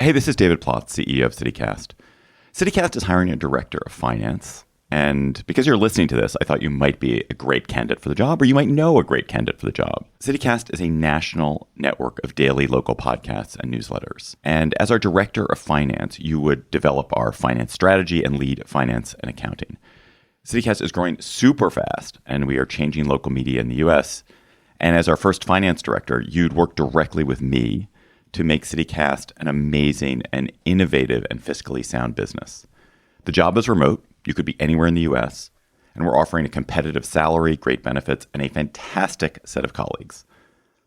Hey, this is David Plotz, CEO of CityCast. CityCast is hiring a director of finance. And because you're listening to this, I thought you might be a great candidate for the job, or you might know a great candidate for the job. CityCast is a national network of daily local podcasts and newsletters. And as our director of finance, you would develop our finance strategy and lead finance and accounting. CityCast is growing super fast, and we are changing local media in the US. And as our first finance director, you'd work directly with me to make CityCast an amazing and innovative and fiscally sound business. The job is remote. You could be anywhere in the US, and we're offering a competitive salary, great benefits, and a fantastic set of colleagues.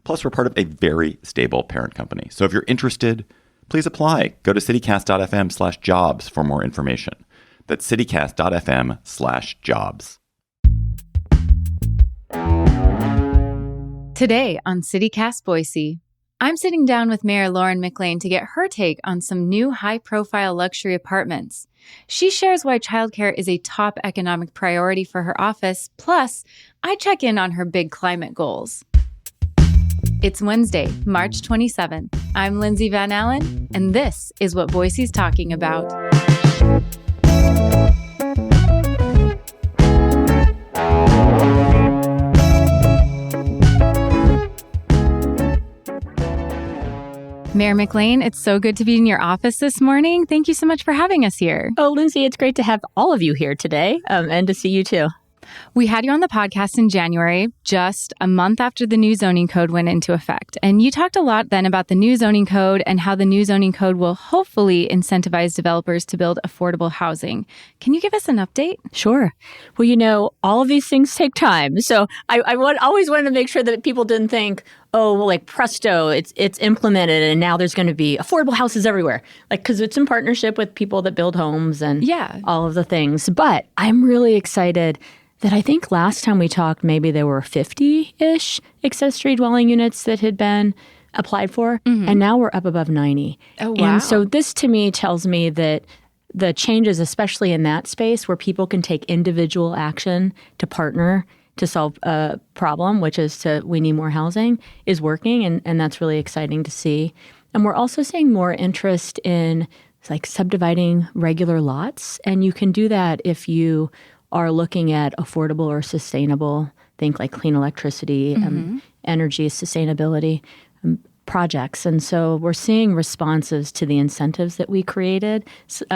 Plus, we're part of a very stable parent company. So if you're interested, please apply. Go to citycast.fm/jobs for more information. That's citycast.fm/jobs. Today on CityCast Boise, I'm sitting down with Mayor Lauren McLean to get her take on some new high-profile luxury apartments. She shares why childcare is a top economic priority for her office, plus I check in on her big climate goals. It's Wednesday, March 27th. I'm Lindsay Van Allen, and this is what Boise's talking about. Mayor McLean, it's so good to be in your office this morning. Thank you so much for having us here. Oh, Lindsay, it's great to have all of you here today and to see you too. We had you on the podcast in January, just a month after the new zoning code went into effect. And you talked a lot then about the new zoning code and how the new zoning code will hopefully incentivize developers to build affordable housing. Can you give us an update? Sure. Well, you know, all of these things take time. So I always wanted to make sure that people didn't think, oh, well, like presto, it's implemented and now there's going to be affordable houses everywhere. Like, because it's in partnership with people that build homes and all of the things. But I'm really excited that I think last time we talked, maybe there were 50-ish accessory dwelling units that had been applied for. Mm-hmm. And now we're up above 90. Oh, wow. And so this to me tells me that the changes, especially in that space where people can take individual action to partner to solve a problem, which is we need more housing, is working. And that's really exciting to see. And we're also seeing more interest in like subdividing regular lots. And you can do that if you are looking at affordable or sustainable, think like clean electricity, energy, sustainability projects. And so we're seeing responses to the incentives that we created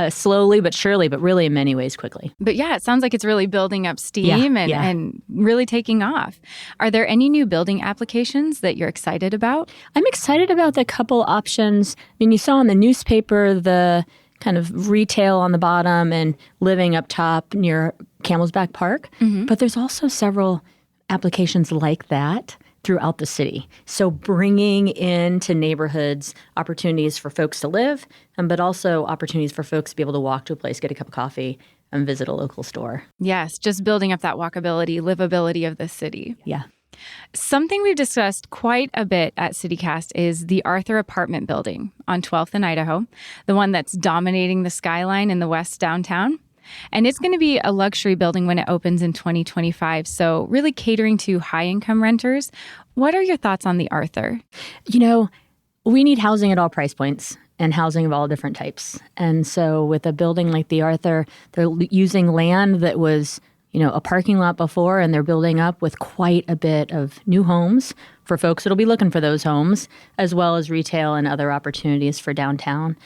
slowly but surely, but really in many ways quickly. But yeah, it sounds like it's really building up steam and really taking off. Are there any new building applications that you're excited about? I'm excited about the couple options. I mean, you saw in the newspaper the kind of retail on the bottom and living up top near Camel's Back Park. Mm-hmm. But there's also several applications like that throughout the city. So bringing into neighborhoods opportunities for folks to live, but also opportunities for folks to be able to walk to a place, get a cup of coffee, and visit a local store. Yes, just building up that walkability, livability of the city. Yeah. Something we've discussed quite a bit at CityCast is the Arthur apartment building on 12th and Idaho, the one that's dominating the skyline in the west downtown. And it's going to be a luxury building when it opens in 2025, so really catering to high-income renters. What are your thoughts on the Arthur? You know, we need housing at all price points and housing of all different types. And so with a building like the Arthur, they're using land that was a parking lot before, and they're building up with quite a bit of new homes for folks that'll be looking for those homes, as well as retail and other opportunities for downtown.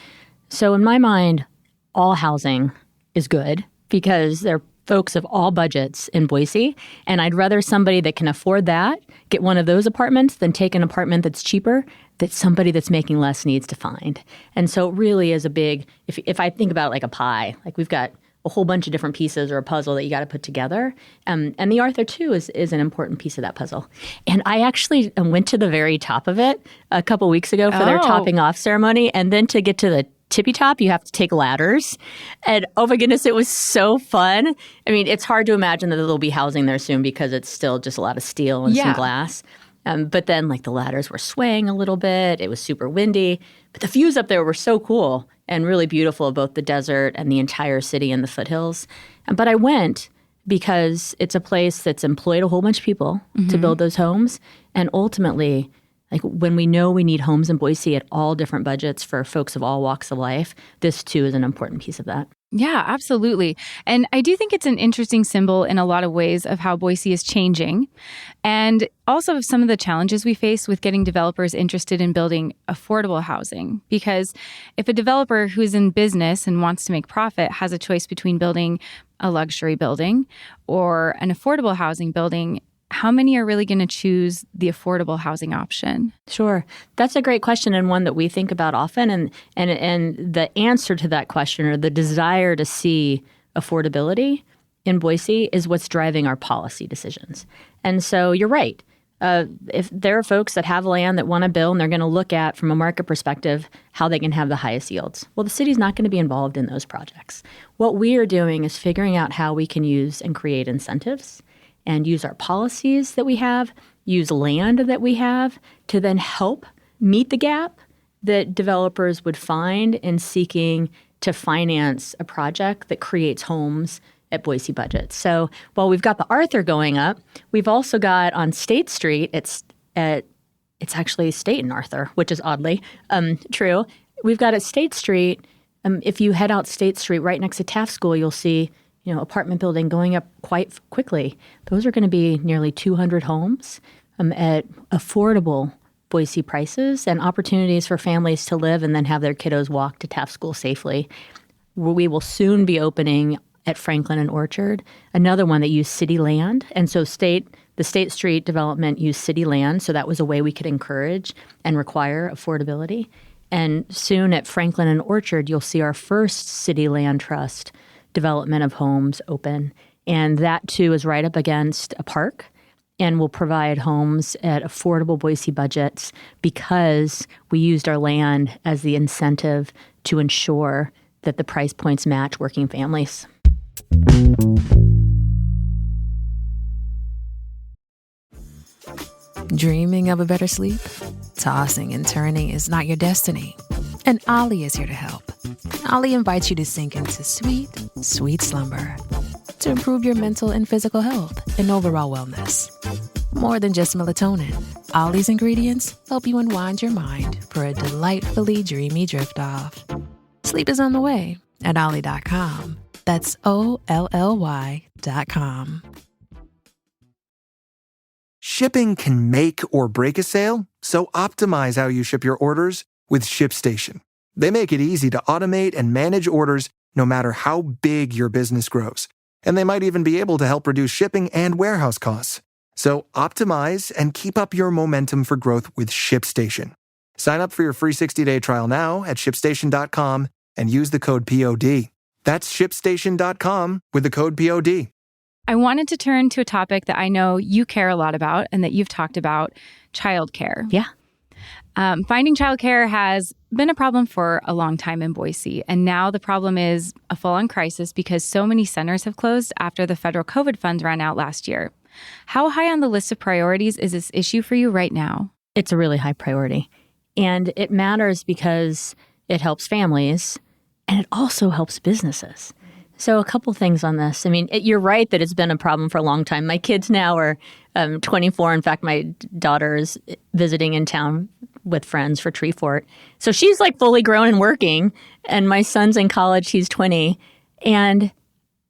So in my mind, all housing is good because there are folks of all budgets in Boise, and I'd rather somebody that can afford that get one of those apartments than take an apartment that's cheaper that somebody that's making less needs to find. And so it really is a big, if I think about it like a pie, like we've got a whole bunch of different pieces or a puzzle that you got to put together. And the Arthur, too, is an important piece of that puzzle. And I actually went to the very top of it a couple weeks ago for their topping off ceremony. And then to get to the tippy top, you have to take ladders. And oh my goodness, it was so fun. I mean, it's hard to imagine that there'll be housing there soon because it's still just a lot of steel and some glass. But then like the ladders were swaying a little bit. It was super windy. But the views up there were so cool and really beautiful of both the desert and the entire city and the foothills. But I went because it's a place that's employed a whole bunch of people to build those homes. And ultimately, Like when we know we need homes in Boise at all different budgets for folks of all walks of life, this too is an important piece of that. Yeah, absolutely. And I do think it's an interesting symbol in a lot of ways of how Boise is changing, and also of some of the challenges we face with getting developers interested in building affordable housing. Because if a developer who's in business and wants to make profit has a choice between building a luxury building or an affordable housing building, how many are really going to choose the affordable housing option? Sure. That's a great question, and one that we think about often. And the answer to that question, or the desire to see affordability in Boise, is what's driving our policy decisions. And so you're right. If there are folks that have land that want to build, and they're going to look at, from a market perspective, how they can have the highest yields. Well, the city's not going to be involved in those projects. What we are doing is figuring out how we can use and create incentives and use our policies that we have, use land that we have to then help meet the gap that developers would find in seeking to finance a project that creates homes at Boise budgets. So while we've got the Arthur going up, we've also got on State Street, it's actually State and Arthur, which is oddly true. We've got at State Street, if you head out State Street right next to Taft School, you'll see apartment building going up quite quickly. Those are going to be nearly 200 homes at affordable Boise prices and opportunities for families to live and then have their kiddos walk to Taft School safely. We will soon be opening at Franklin and Orchard, another one that used city land. And so the State Street development used city land, so that was a way we could encourage and require affordability. And soon at Franklin and Orchard, you'll see our first city land trust development of homes open. And that, too, is right up against a park and will provide homes at affordable Boise budgets because we used our land as the incentive to ensure that the price points match working families. Dreaming of a better sleep? Tossing and turning is not your destiny. And Ollie is here to help. Ollie invites you to sink into sweet, sweet slumber to improve your mental and physical health and overall wellness. More than just melatonin, Ollie's ingredients help you unwind your mind for a delightfully dreamy drift off. Sleep is on the way at Ollie.com. That's OLLY.com. Shipping can make or break a sale, so optimize how you ship your orders with ShipStation. They make it easy to automate and manage orders no matter how big your business grows. And they might even be able to help reduce shipping and warehouse costs. So optimize and keep up your momentum for growth with ShipStation. Sign up for your free 60-day trial now at ShipStation.com and use the code POD. That's ShipStation.com with the code POD. I wanted to turn to a topic that I know you care a lot about and that you've talked about, childcare. Yeah. Finding childcare has been a problem for a long time in Boise, and now the problem is a full-on crisis because so many centers have closed after the federal COVID funds ran out last year. How high on the list of priorities is this issue for you right now? It's a really high priority, and it matters because it helps families, and it also helps businesses. So a couple things on this. I mean, you're right that it's been a problem for a long time. My kids now are 24. In fact, my daughter is visiting in town with friends for Tree Fort. So she's like fully grown and working. And my son's in college. He's 20. And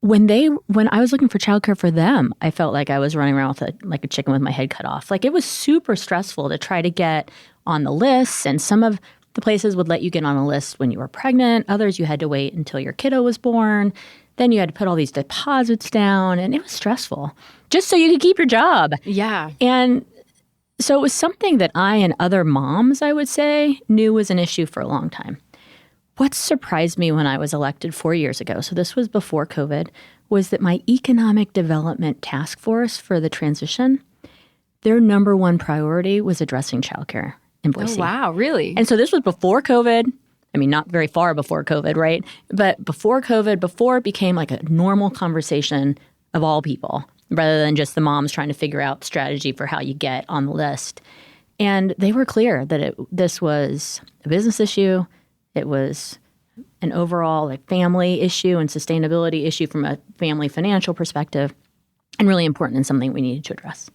when I was looking for childcare for them, I felt like I was running around with like a chicken with my head cut off. Like it was super stressful to try to get on the lists. And some of the places would let you get on a list when you were pregnant. Others, you had to wait until your kiddo was born. Then you had to put all these deposits down, and it was stressful just so you could keep your job. Yeah. And so it was something that I and other moms, I would say, knew was an issue for a long time. What surprised me when I was elected 4 years ago, so this was before COVID, was that my economic development task force for the transition, their number one priority was addressing childcare in Boise. Oh, wow. Really? And so this was before COVID. I mean, not very far before COVID, right? But before COVID, before it became like a normal conversation of all people, rather than just the moms trying to figure out strategy for how you get on the list. And they were clear that this was a business issue. It was an overall like family issue and sustainability issue from a family financial perspective, and really important and something we needed to address.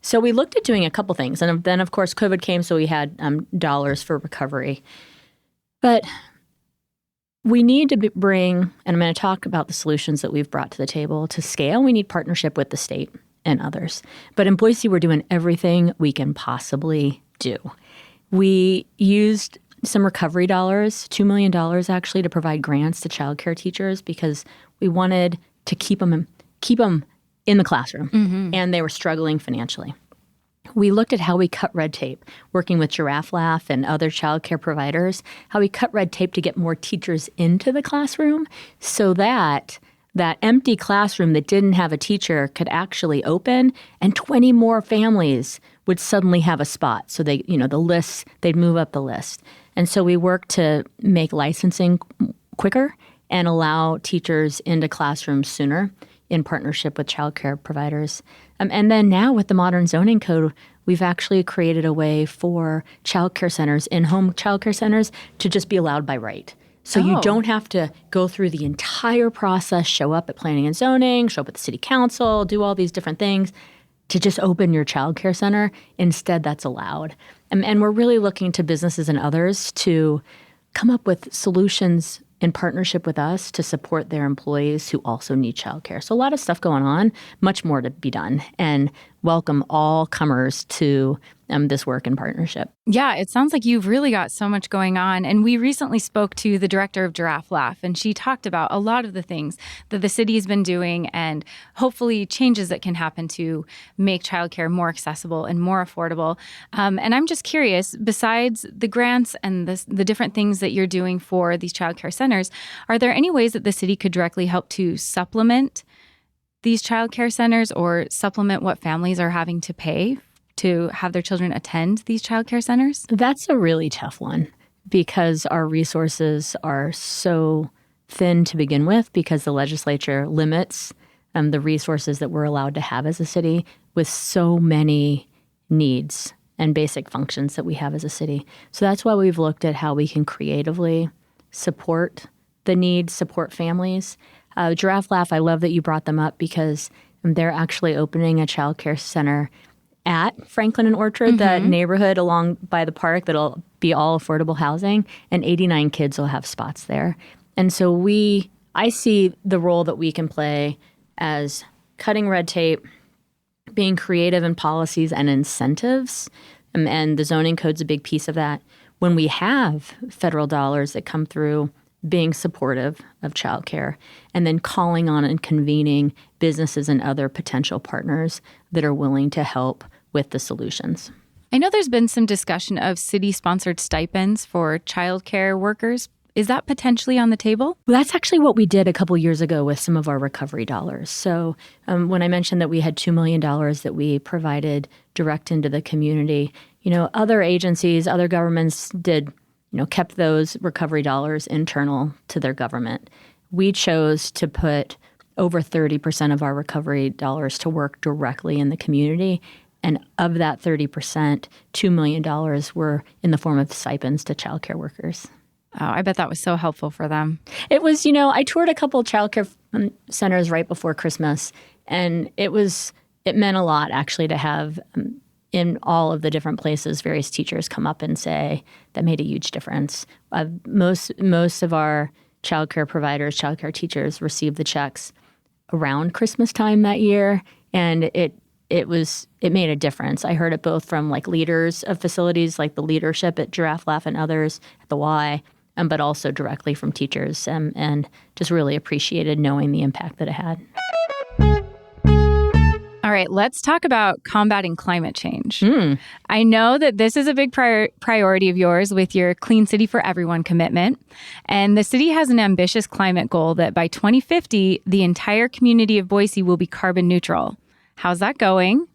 So we looked at doing a couple things. And then, of course, COVID came, so we had dollars for recovery. But we need to bring, and I'm going to talk about the solutions that we've brought to the table. To scale, we need partnership with the state and others. But in Boise, we're doing everything we can possibly do. We used some recovery dollars, $2 million actually, to provide grants to childcare teachers because we wanted to keep them in the classroom, and they were struggling financially. We looked at how we cut red tape, working with Giraffe Laugh and other childcare providers, how we cut red tape to get more teachers into the classroom so that that empty classroom that didn't have a teacher could actually open, and 20 more families would suddenly have a spot. So they, the lists, they'd move up the list. And so we worked to make licensing quicker and allow teachers into classrooms sooner in partnership with childcare providers. And then now with the modern zoning code, we've actually created a way for childcare centers, in-home childcare centers, to just be allowed by right. So you don't have to go through the entire process, show up at planning and zoning, show up at the city council, do all these different things to just open your childcare center. Instead, that's allowed. And we're really looking to businesses and others to come up with solutions in partnership with us to support their employees who also need childcare. So a lot of stuff going on, much more to be done, and welcome all comers to this work in partnership. Yeah, it sounds like you've really got so much going on. And we recently spoke to the director of Giraffe Laugh, and she talked about a lot of the things that the city has been doing and hopefully changes that can happen to make childcare more accessible and more affordable. And I'm just curious, besides the grants and the different things that you're doing for these childcare centers, are there any ways that the city could directly help to supplement these childcare centers or supplement what families are having to pay to have their children attend these childcare centers? That's a really tough one because our resources are so thin to begin with because the legislature limits the resources that we're allowed to have as a city with so many needs and basic functions that we have as a city. So that's why we've looked at how we can creatively support the needs, support families. Giraffe Laugh, I love that you brought them up because they're actually opening a childcare center at Franklin and Orchard, that neighborhood along by the park that'll be all affordable housing, and 89 kids will have spots there. And so I see the role that we can play as cutting red tape, being creative in policies and incentives, and the zoning code's a big piece of that. When we have federal dollars that come through, being supportive of childcare, and then calling on and convening businesses and other potential partners that are willing to help with the solutions. I know there's been some discussion of city-sponsored stipends for childcare workers. Is that potentially on the table? Well, that's actually what we did a couple years ago with some of our recovery dollars. So when I mentioned that we had $2 million that we provided direct into the community, other agencies, other governments kept those recovery dollars internal to their government. We chose to put over 30% of our recovery dollars to work directly in the community. And of that 30%, $2 million were in the form of stipends to childcare workers. Oh, I bet that was so helpful for them. It was, I toured a couple of childcare centers right before Christmas, and it meant a lot actually to have in all of the different places various teachers come up and say that made a huge difference. Most of our childcare providers, childcare teachers received the checks around Christmas time that year, and it made a difference. I heard it both from leaders of facilities, like the leadership at Giraffe Laugh and others at the Y, but also directly from teachers, and just really appreciated knowing the impact that it had. All right, let's talk about combating climate change. I know that this is a big priority of yours with your Clean City for Everyone commitment. And the city has an ambitious climate goal that by 2050, the entire community of Boise will be carbon neutral. How's that going?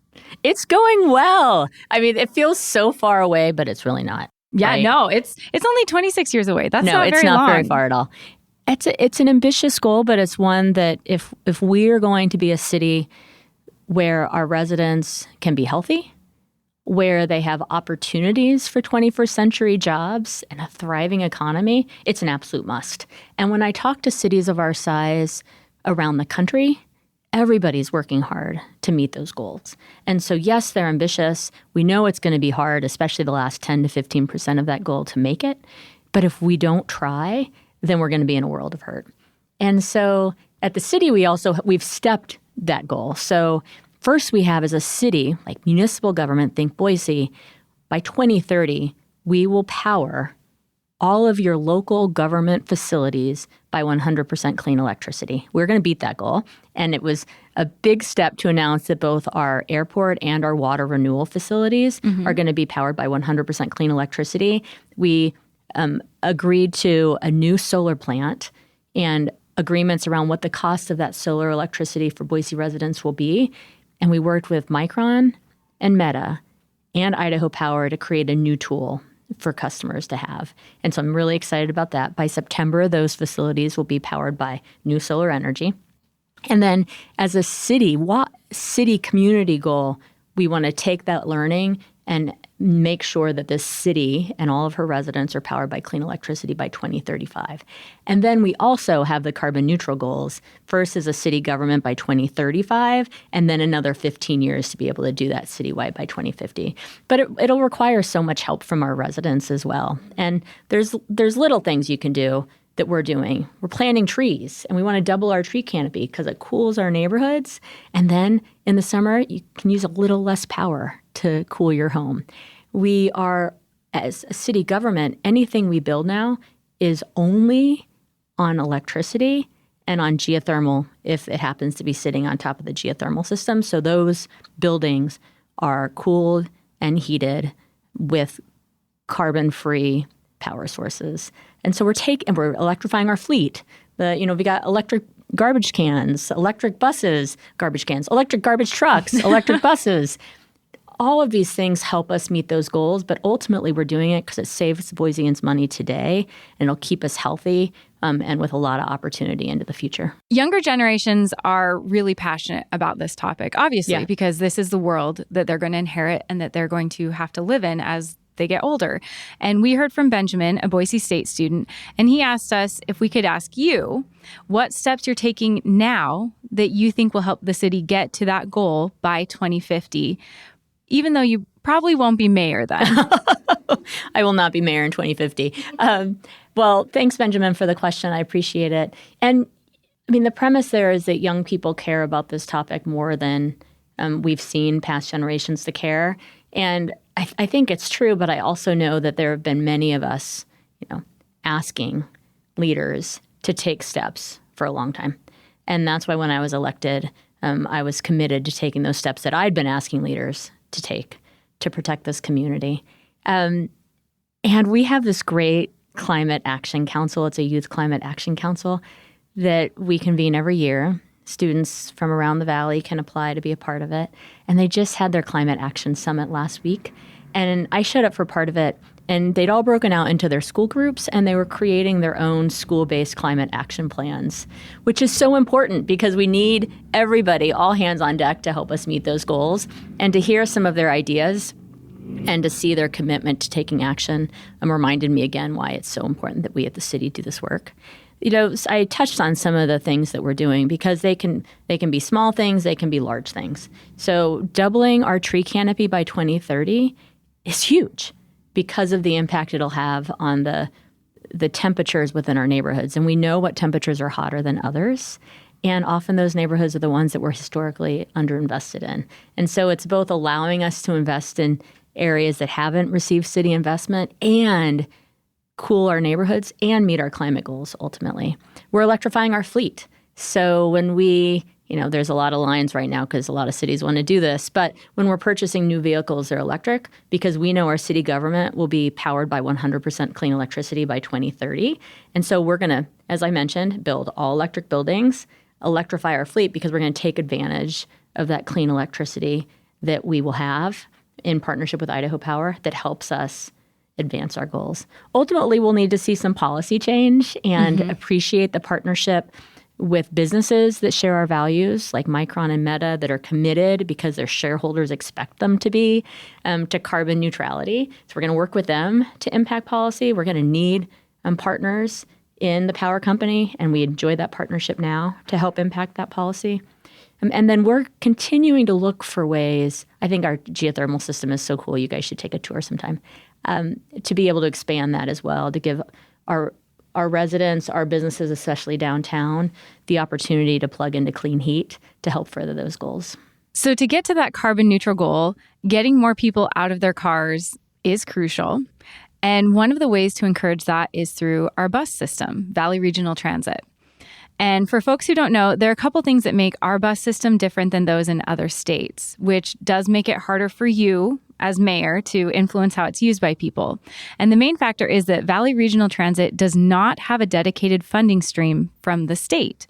It's going well. I mean, it feels so far away, but it's really not. Yeah, right? No, it's only 26 years away. That's not very long. No, it's not very far at all. It's an ambitious goal, but it's one that if we're going to be a city where our residents can be healthy, where they have opportunities for 21st century jobs and a thriving economy, it's an absolute must. And when I talk to cities of our size around the country, everybody's working hard to meet those goals. And so, yes, they're ambitious. We know it's going to be hard, especially the last 10 to 15% of that goal to make it. But if we don't try, then we're going to be in a world of hurt. And so at the city, we've stepped that goal. So first we have as a city, like municipal government, think Boise, by 2030, we will power all of your local government facilities by 100% clean electricity. We're going to beat that goal. And it was a big step to announce that both our airport and our water renewal facilities are going to be powered by 100% clean electricity. We agreed to a new solar plant and agreements around what the cost of that solar electricity for Boise residents will be. And we worked with Micron and Meta and Idaho Power to create a new tool for customers to have. And so I'm really excited about that. By September, those facilities will be powered by new solar energy. And then as a city community goal, we want to take that learning and make sure that this city and all of her residents are powered by clean electricity by 2035. And then we also have the carbon neutral goals, first as a city government by 2035, and then another 15 years to be able to do that citywide by 2050. But it'll require so much help from our residents as well. And there's little things you can do that we're doing. We're planting trees, and we want to double our tree canopy because it cools our neighborhoods. And then in the summer, you can use a little less power to cool your home. We are, as a city government, anything we build now is only on electricity and on geothermal if it happens to be sitting on top of the geothermal system. So those buildings are cooled and heated with carbon-free power sources. And so we're electrifying our fleet. We got electric garbage cans, electric buses, garbage cans, electric garbage trucks, electric buses. All of these things help us meet those goals, but ultimately we're doing it because it saves Boiseans money today, and it'll keep us healthy and with a lot of opportunity into the future. Younger generations are really passionate about this topic, obviously, because this is the world that they're going to inherit and that they're going to have to live in as they get older. And we heard from Benjamin, a Boise State student, and he asked us if we could ask you what steps you're taking now that you think will help the city get to that goal by 2050, even though you probably won't be mayor then. I will not be mayor in 2050. Well, thanks, Benjamin, for the question. I appreciate it. And I mean, the premise there is that young people care about this topic more than we've seen past generations to care. And I think it's true, but I also know that there have been many of us, asking leaders to take steps for a long time. And that's why when I was elected, I was committed to taking those steps that I'd been asking leaders to take to protect this community. And we have this great Climate Action Council. It's a Youth Climate Action Council that we convene every year. Students from around the valley can apply to be a part of it. And they just had their Climate Action Summit last week. And I showed up for part of it. And they'd all broken out into their school groups, and they were creating their own school-based climate action plans, which is so important because we need everybody, all hands on deck, to help us meet those goals. And to hear some of their ideas and to see their commitment to taking action reminded me again why it's so important that we at the city do this work. I touched on some of the things that we're doing because they can be small things, they can be large things. So doubling our tree canopy by 2030 is huge because of the impact it'll have on the temperatures within our neighborhoods. And we know what temperatures are hotter than others. And often those neighborhoods are the ones that we're historically underinvested in. And so it's both allowing us to invest in areas that haven't received city investment and cool our neighborhoods and meet our climate goals ultimately. We're electrifying our fleet. So when there's a lot of lines right now because a lot of cities want to do this, but when we're purchasing new vehicles, they're electric because we know our city government will be powered by 100% clean electricity by 2030. And so we're going to, as I mentioned, build all electric buildings, electrify our fleet because we're going to take advantage of that clean electricity that we will have in partnership with Idaho Power that helps us advance our goals. Ultimately, we'll need to see some policy change and appreciate the partnership with businesses that share our values, like Micron and Meta, that are committed because their shareholders expect them to be, to carbon neutrality. So we're going to work with them to impact policy. We're going to need partners in the power company, and we enjoy that partnership now to help impact that policy. And then we're continuing to look for ways. I think our geothermal system is so cool. You guys should take a tour sometime, to be able to expand that as well, to give our residents, our businesses, especially downtown, the opportunity to plug into clean heat to help further those goals. So to get to that carbon neutral goal, getting more people out of their cars is crucial. And one of the ways to encourage that is through our bus system, Valley Regional Transit. And for folks who don't know, there are a couple things that make our bus system different than those in other states, which does make it harder for you as mayor to influence how it's used by people. And the main factor is that Valley Regional Transit does not have a dedicated funding stream from the state.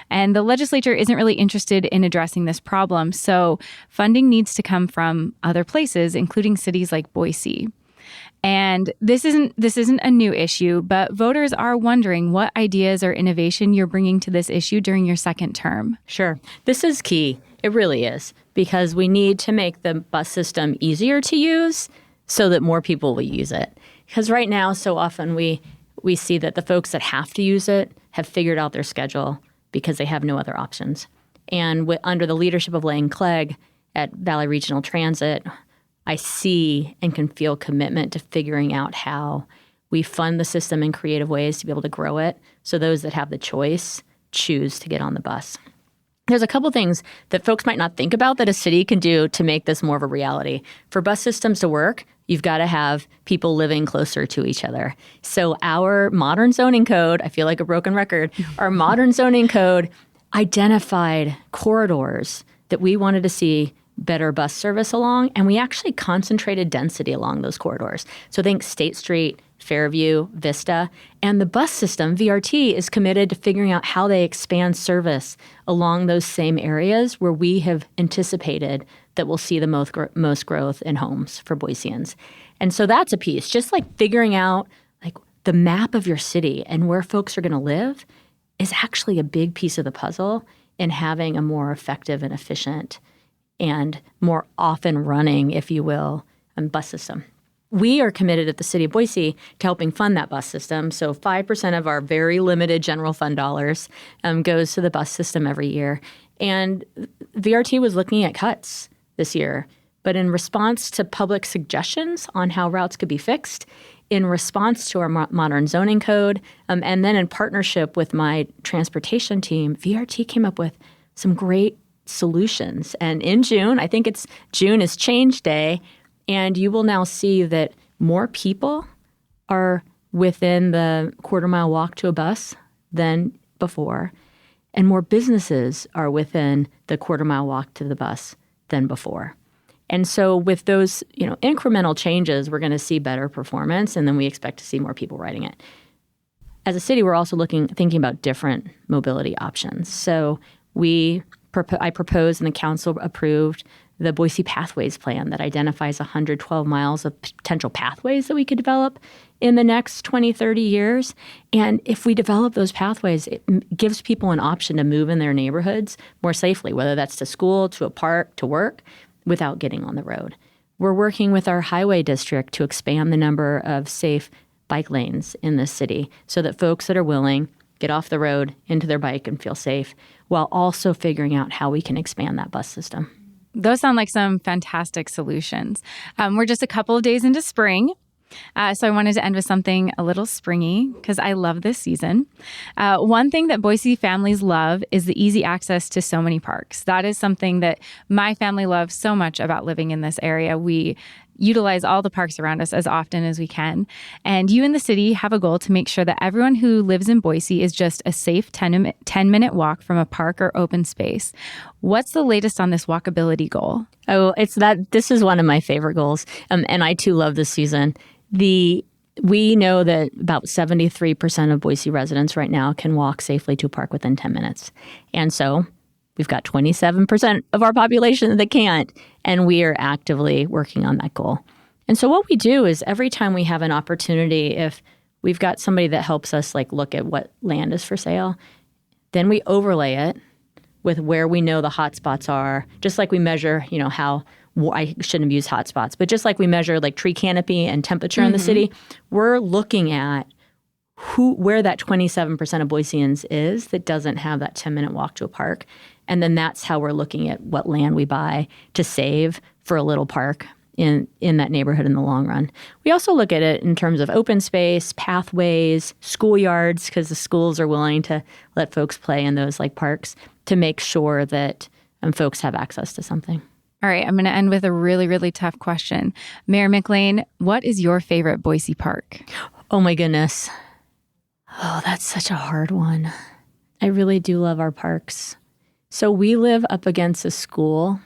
And the legislature isn't really interested in addressing this problem, so funding needs to come from other places, including cities like Boise. And this isn't a new issue, but voters are wondering what ideas or innovation you're bringing to this issue during your second term. Sure. This is key. It really is, because we need to make the bus system easier to use so that more people will use it. Because right now, so often we see that the folks that have to use it have figured out their schedule because they have no other options. And under the leadership of Lane Clegg at Valley Regional Transit, I see and can feel commitment to figuring out how we fund the system in creative ways to be able to grow it so those that have the choice choose to get on the bus. There's a couple things that folks might not think about that a city can do to make this more of a reality. For bus systems to work, you've got to have people living closer to each other. So our modern zoning code, I feel like a broken record, our modern zoning code identified corridors that we wanted to see better bus service along, and we actually concentrated density along those corridors. So think State Street, Fairview, Vista, and the bus system, VRT, is committed to figuring out how they expand service along those same areas where we have anticipated that we'll see the most growth in homes for Boiseans. And so that's a piece, just like figuring out like the map of your city and where folks are going to live is actually a big piece of the puzzle in having a more effective and efficient and more often running, if you will, bus system. We are committed at the City of Boise to helping fund that bus system. So 5% of our very limited general fund dollars goes to the bus system every year. And VRT was looking at cuts this year. But in response to public suggestions on how routes could be fixed, in response to our modern zoning code, and then in partnership with my transportation team, VRT came up with some great solutions. And in June, I think June is change day, and you will now see that more people are within the quarter-mile walk to a bus than before, and more businesses are within the quarter-mile walk to the bus than before. And so with those, incremental changes, we're going to see better performance, and then we expect to see more people riding it. As a city, we're also thinking about different mobility options. So I proposed and the council approved the Boise Pathways Plan that identifies 112 miles of potential pathways that we could develop in the next 20, 30 years. And if we develop those pathways, it gives people an option to move in their neighborhoods more safely, whether that's to school, to a park, to work, without getting on the road. We're working with our highway district to expand the number of safe bike lanes in this city so that folks that are willing get off the road into their bike and feel safe, while also figuring out how we can expand that bus system. Those sound like some fantastic solutions. We're just a couple of days into spring, so I wanted to end with something a little springy because I love this season. One thing that Boise families love is the easy access to so many parks. That is something that my family loves so much about living in this area. We utilize all the parks around us as often as we can. And you in the city have a goal to make sure that everyone who lives in Boise is just a safe 10-minute walk from a park or open space. What's the latest on this walkability goal? Oh, this is one of my favorite goals. And I too love this season. We know that about 73% of Boise residents right now can walk safely to a park within 10 minutes. And so we've got 27% of our population that can't, and we are actively working on that goal. And so what we do is every time we have an opportunity, if we've got somebody that helps us look at what land is for sale, then we overlay it with where we know the hot spots are, just like we measure, I shouldn't have used hot spots, but just like we measure tree canopy and temperature in the city, we're looking at where that 27% of Boiseans is that doesn't have that 10-minute walk to a park. And then that's how we're looking at what land we buy to save for a little park in that neighborhood in the long run. We also look at it in terms of open space, pathways, schoolyards, because the schools are willing to let folks play in those like parks to make sure that folks have access to something. All right, I'm going to end with a really, really tough question. Mayor McLean, what is your favorite Boise park? Oh my goodness. Oh, that's such a hard one. I really do love our parks. So we live up against a school,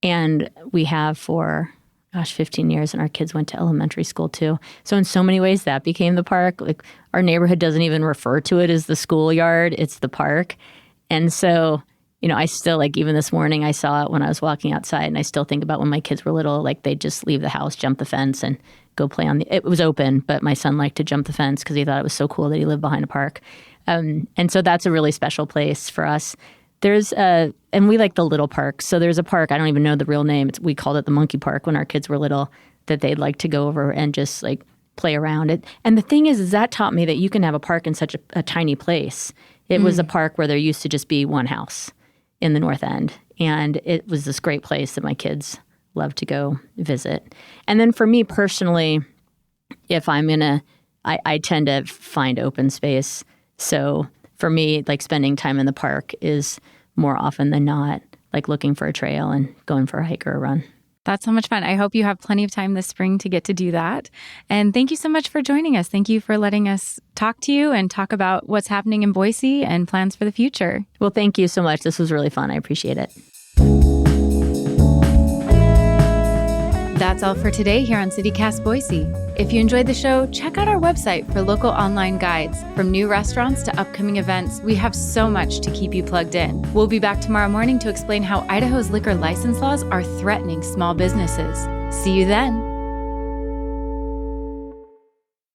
and we have for, 15 years, and our kids went to elementary school too. So in so many ways, that became the park. Like, our neighborhood doesn't even refer to it as the schoolyard, it's the park. And so, I still, like, even this morning, I saw it when I was walking outside, and I still think about when my kids were little, like, they'd just leave the house, jump the fence, and go play it was open, but my son liked to jump the fence because he thought it was so cool that he lived behind a park. And so that's a really special place for us. And we like the little parks. So there's a park, I don't even know the real name. We called it the Monkey Park when our kids were little, that they'd like to go over and just like play around it. And the thing is that taught me that you can have a park in such a tiny place. It was a park where there used to just be one house in the North End. And it was this great place that my kids loved to go visit. And then for me personally, if I'm I tend to find open space. So for me, like, spending time in the park is more often than not like looking for a trail and going for a hike or a run. That's so much fun. I hope you have plenty of time this spring to get to do that. And thank you so much for joining us. Thank you for letting us talk to you and talk about what's happening in Boise and plans for the future. Well, thank you so much. This was really fun. I appreciate it. That's all for today here on CityCast Boise. If you enjoyed the show, check out our website for local online guides. From new restaurants to upcoming events, we have so much to keep you plugged in. We'll be back tomorrow morning to explain how Idaho's liquor license laws are threatening small businesses. See you then.